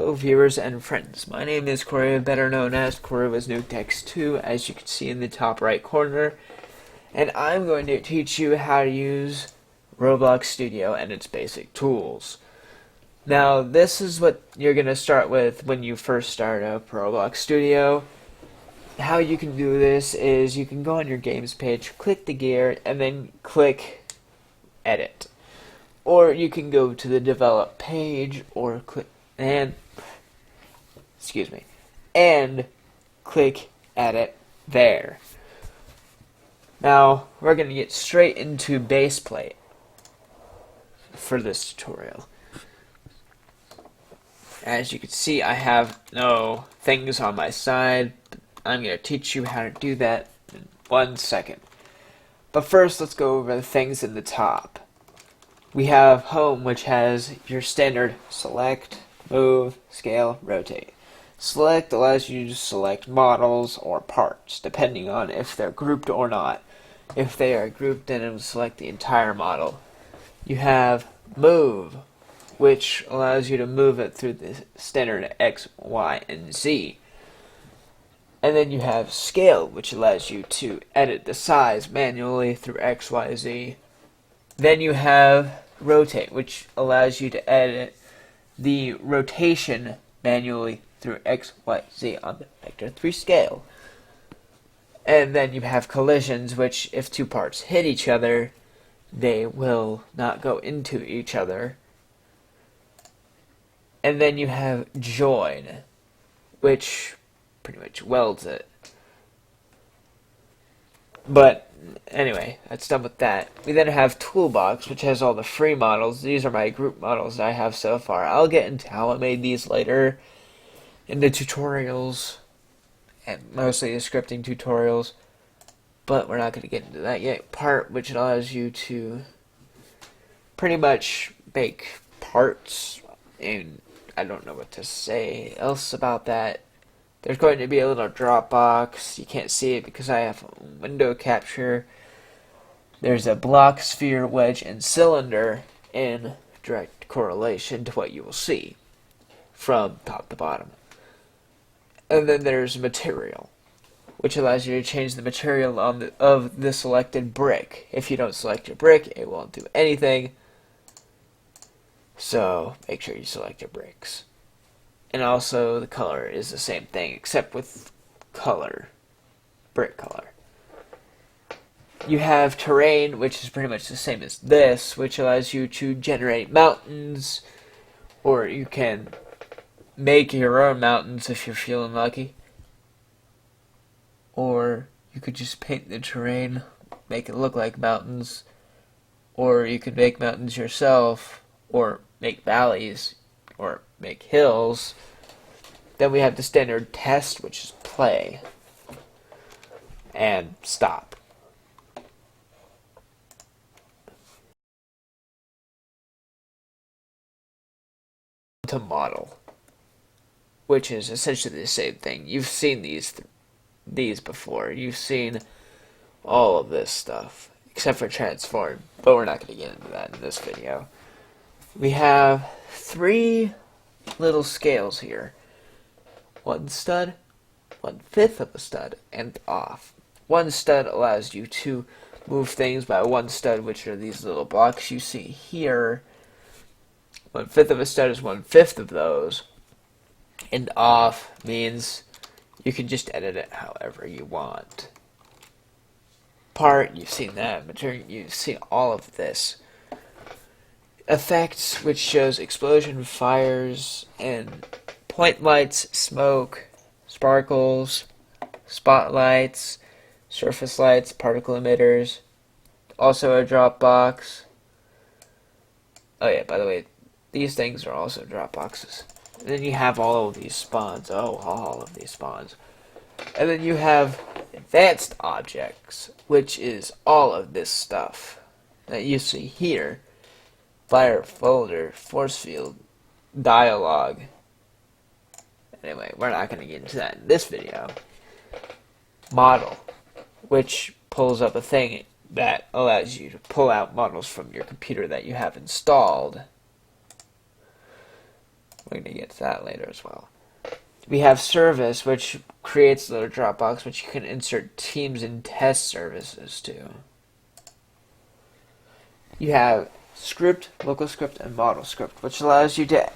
Hello viewers and friends, my name is Corey, better known as Corey Was Nuked X2, as you can see in the top right corner, and I'm going to teach you how to use ROBLOX Studio and its basic tools. Now this is what you're going to start with when you first start up ROBLOX Studio. How you can do this is you can go on your games page, click the gear, and then click edit. Or you can go to the develop page or click and click edit there. Now we're going to get straight into base plate for this tutorial. As you can see, I have no things on my side. I'm going to teach you how to do that in 1 second. But first, let's go over the things in the top. We have home, which has your standard select, move, scale, rotate. Select allows you to select models or parts, depending on if they're grouped or not. If they are grouped, then it will select the entire model. You have move, which allows you to move it through the standard X, Y, and Z. And then you have scale, which allows you to edit the size manually through X, Y, Z. Then you have rotate, which allows you to edit the rotation manually through X, Y, Z on the vector 3 scale. And then you have collisions, which if two parts hit each other, they will not go into each other. And then you have join, which pretty much welds it. But anyway, that's done with that. We then have Toolbox, which has all the free models. These are my group models that I have so far. I'll get into how I made these later in the tutorials, and mostly the scripting tutorials, but we're not going to get into that yet. Part, which allows you to pretty much make parts, and I don't know what to say else about that. There's going to be a little drop box. You can't see it because I have window capture. There's a block, sphere, wedge, and cylinder in direct correlation to what you will see from top to bottom. And then there's material, which allows you to change the material of the selected brick. If you don't select your brick, it won't do anything. So make sure you select your bricks. And also the color is the same thing, except with color, brick color. You have terrain, which is pretty much the same as this, which allows you to generate mountains, or you can make your own mountains if you're feeling lucky. Or you could just paint the terrain, make it look like mountains, or you could make mountains yourself, or make valleys, or make hills. Then we have the standard test, which is play and stop. To model, which is essentially the same thing. You've seen these before. You've seen all of this stuff except for transform, but we're not going to get into that in this video. We have 3 little scales here. 1 stud, 1/5 of a stud, and off. 1 stud allows you to move things by 1 stud, which are these little blocks you see here. 1/5 of a stud is 1/5 of those. And off means you can just edit it however you want. Part, you've seen that. Material, you've seen all of this. Effects, which shows explosion, fires, and point lights, smoke, sparkles, spotlights, surface lights, particle emitters, also a drop box. Oh yeah, by the way, these things are also drop boxes. And then you have all of these spawns. All of these spawns. And then you have advanced objects, which is all of this stuff that you see here. Fire, folder, force field, dialogue. Anyway, we're not going to get into that in this video. Model, which pulls up a thing that allows you to pull out models from your computer that you have installed. We're going to get to that later as well. We have service, which creates a little Dropbox, which you can insert teams and test services to. You have script, local script, and model script, which allows you to,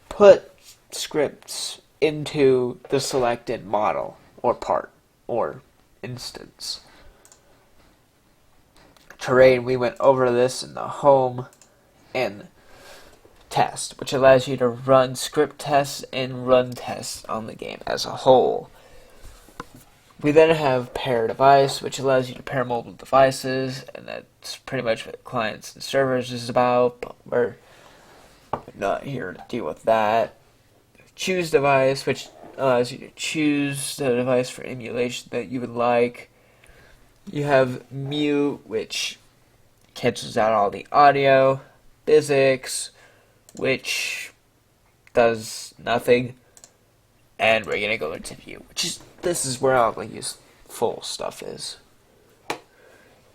put scripts into the selected model or part or instance. Terrain, we went over this in the home and test, which allows you to run script tests and run tests on the game as a whole. We then have pair device, which allows you to pair mobile devices, and that's pretty much what clients and servers is about, but we're not here to deal with that. Choose device, which allows you to choose the device for emulation that you would like. You have mute, which cancels out all the audio. Physics, which does nothing. And we're going to go into view, this is where all the useful stuff is.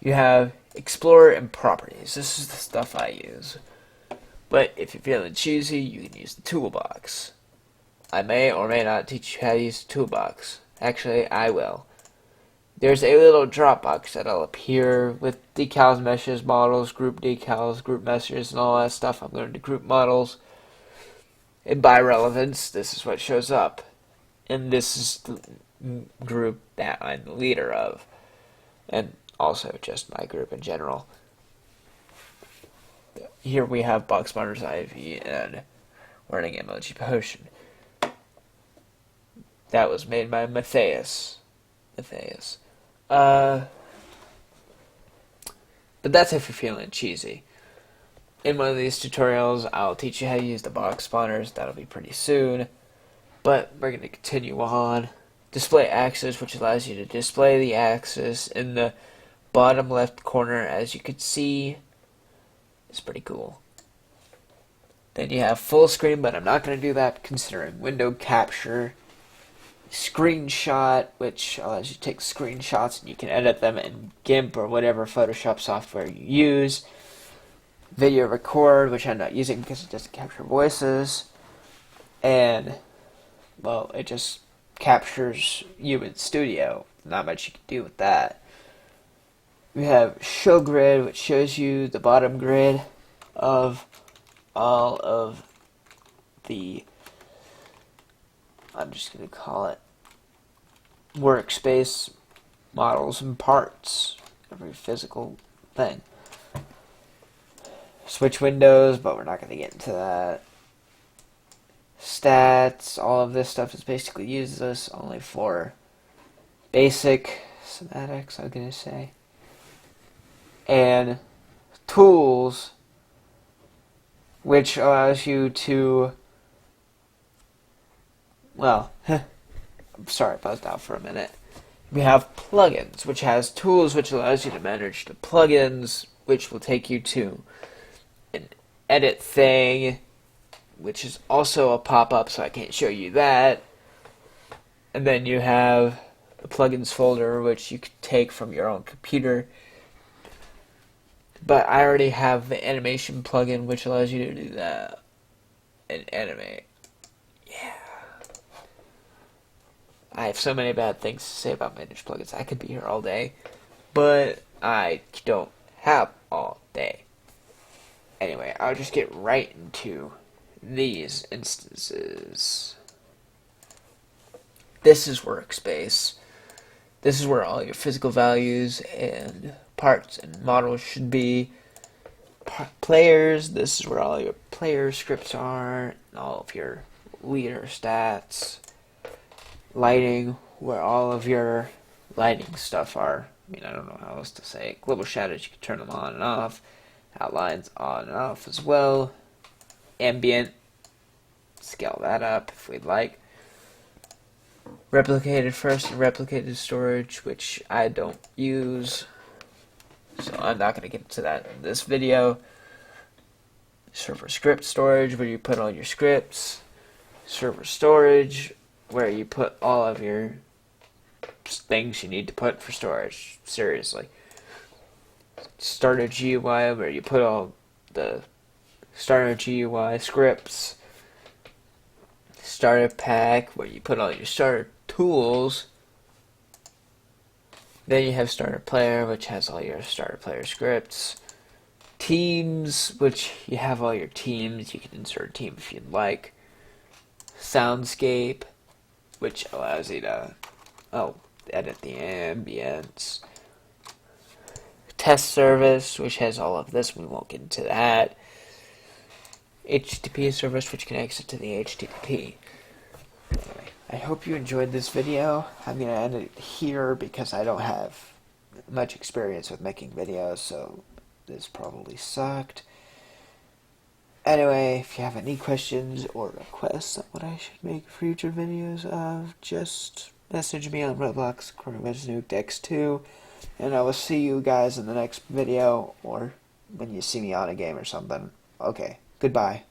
You have Explorer and Properties. This is the stuff I use. But if you're feeling choosy, you can use the Toolbox. I may or may not teach you how to use the Toolbox. Actually, I will. There's a little Dropbox that'll appear with decals, meshes, models, group decals, group meshes, and all that stuff. I'm going to group models. And by relevance, this is what shows up. And this is the group that I'm the leader of. And also just my group in general. Here we have Box Monitors IV and Learning Emoji Potion. That was made by Matthias. But that's if you're feeling cheesy. In one of these tutorials, I'll teach you how to use the box spawners. That'll be pretty soon. But we're going to continue on. Display axis, which allows you to display the axis in the bottom left corner, as you can see. It's pretty cool. Then you have full screen, but I'm not going to do that considering window capture. Screenshot, which allows you to take screenshots and you can edit them in GIMP or whatever Photoshop software you use. Video record, which I'm not using because it doesn't capture voices. And, well, it just captures you in Studio. Not much you can do with that. We have show grid, which shows you the bottom grid of all of the, I'm just going to call it, workspace models and parts, every physical thing. Switch windows, but we're not going to get into that. Stats, all of this stuff is basically useless only for basic schematics, I'm going to say. And tools, which allows you to, well, I'm sorry, I buzzed out for a minute. We have plugins, which has tools which allows you to manage the plugins, which will take you to an edit thing, which is also a pop-up, so I can't show you that. And then you have the plugins folder, which you can take from your own computer. But I already have the animation plugin, which allows you to do that and animate. Yeah. I have so many bad things to say about managed plugins. I could be here all day, but I don't have all day. Anyway, I'll just get right into these instances. This is workspace. This is where all your physical values and parts and models should be. Players, this is where all your player scripts are, and all of your leader stats. Lighting, where all of your lighting stuff are. I mean, I don't know how else to say it. Global shadows, you can turn them on and off. Outlines on and off as well. Ambient, scale that up if we'd like. Replicated first and replicated storage, which I don't use, so I'm not going to get into that in this video. Server script storage, where you put all your scripts. Server storage, where you put all of your things you need to put for storage. Seriously. Starter GUI, where you put all the starter GUI scripts, starter pack where you put all your starter tools. Then you have starter player, which has all your starter player scripts. Teams, which you have all your teams. You can insert a team if you'd like. Soundscape, which allows you to edit the ambience. Test service, which has all of this. We won't get into that. HTTP service, which connects it to the HTTP. Anyway, I hope you enjoyed this video. I'm going to end it here because I don't have much experience with making videos, so this probably sucked. Anyway, if you have any questions or requests on what I should make future videos of, just message me on Roblox X2, and I will see you guys in the next video, or when you see me on a game or something. Okay, goodbye.